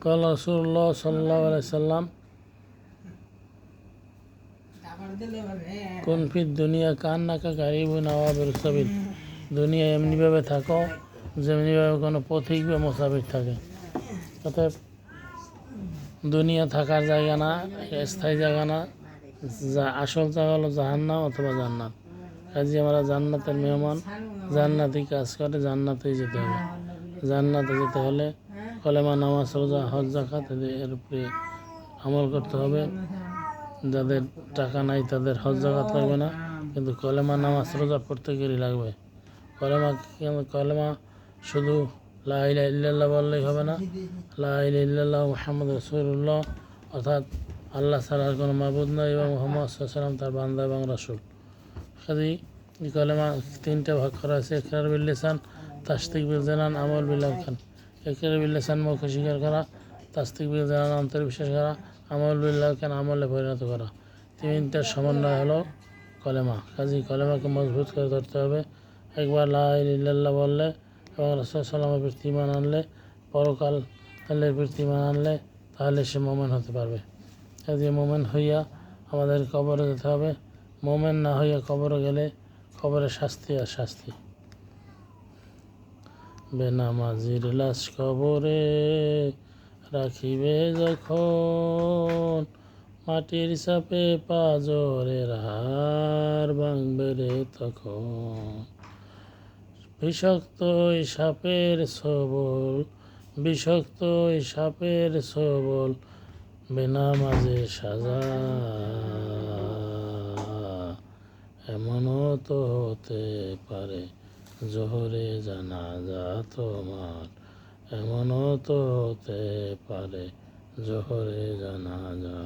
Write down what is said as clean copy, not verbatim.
قال رسول الله صلى الله عليه وسلم কোন ফির দুনিয়া কান্নাকা গারিবুন আও আবিরু সাবিল, দুনিয়া এমনিভাবে থাকো যেমনিভাবে কোনো পথিক বা মুসাফির থাকে। অর্থাৎ দুনিয়া থাকার জায়গা না, স্থায়ী জায়গা না, যা আসল জায়গা হলো জাহান্নাম অথবা জান্নাত। কাজে আমরা জান্নাতের মেহমান, জান্নাতেই কাজ করে, জান্নাতেই যেতে হবে। জান্নাতে যেতে হলে কলেমা, নামাজ, রোজা, হজ, যাকাত এর উপরে আমল করতে হবে। যাদের টাকা নাই তাদের হজ যাকাত লাগবে না, কিন্তু কলেমা, নামাজ, রোজা প্রত্যেকেরই লাগবে। কলেমা শুধু লা ইলাহা ইল্লাল্লাহ বললেই হবে না, লা ইলাহা ইল্লাল্লাহ মুহাম্মদ রাসূলুল্লাহ, অর্থাৎ আল্লাহ ছাড়া আর কোনো মাবুদ নাই এবং মুহাম্মদ সাল্লাল্লাহু আলাইহি ওয়াসাল্লাম তার বান্দা এবং রাসূল। কাজেই এই কলেমা তিনটা ভাগ করা আছে: ইকরার বিল লিসান, তাসদিক বিল জানান, আমল বিল আরকান। ইকরার বিল লিসান মুখে স্বীকার করা, তাসদিক বিল জানান অন্তরে বিশ্বাস করা, আমল বিল আরকান আমলে পরিণত করা। তিনটার সমন্বয় হলো কলেমা। কাজেই কলেমাকে মজবুত করে ধরতে হবে। একবার লা ইলাহা ইল্লাল্লাহ বললে এবং রাসূল সাল্লাল্লাহু আলাইহি ওয়াসাল্লামের প্রতি ঈমান আনলে, পরকালের প্রতি ঈমান আনলে, তাহলে সে মুমিন হতে পারবে। কাজেই মুমিন হইয়া আমাদের কবরে যেতে হবে। মুমিন না হইয়া কবরে গেলে কবরে শাস্তি আর শাস্তি। বেনামাজির লাশ কবরে রাখিবে যখন, মাটির চাপে পাঁজরের হাড় ভাঙবে রে তখন। বিষাক্ত সাপের ছোবল, বিষাক্ত সাপের ছোবল, বেনামাজে সাজা। এমনও তো হতে পারে জোহরে জানাজা তোমার, এমনও তো হতে পারে জোহরে জানাজা।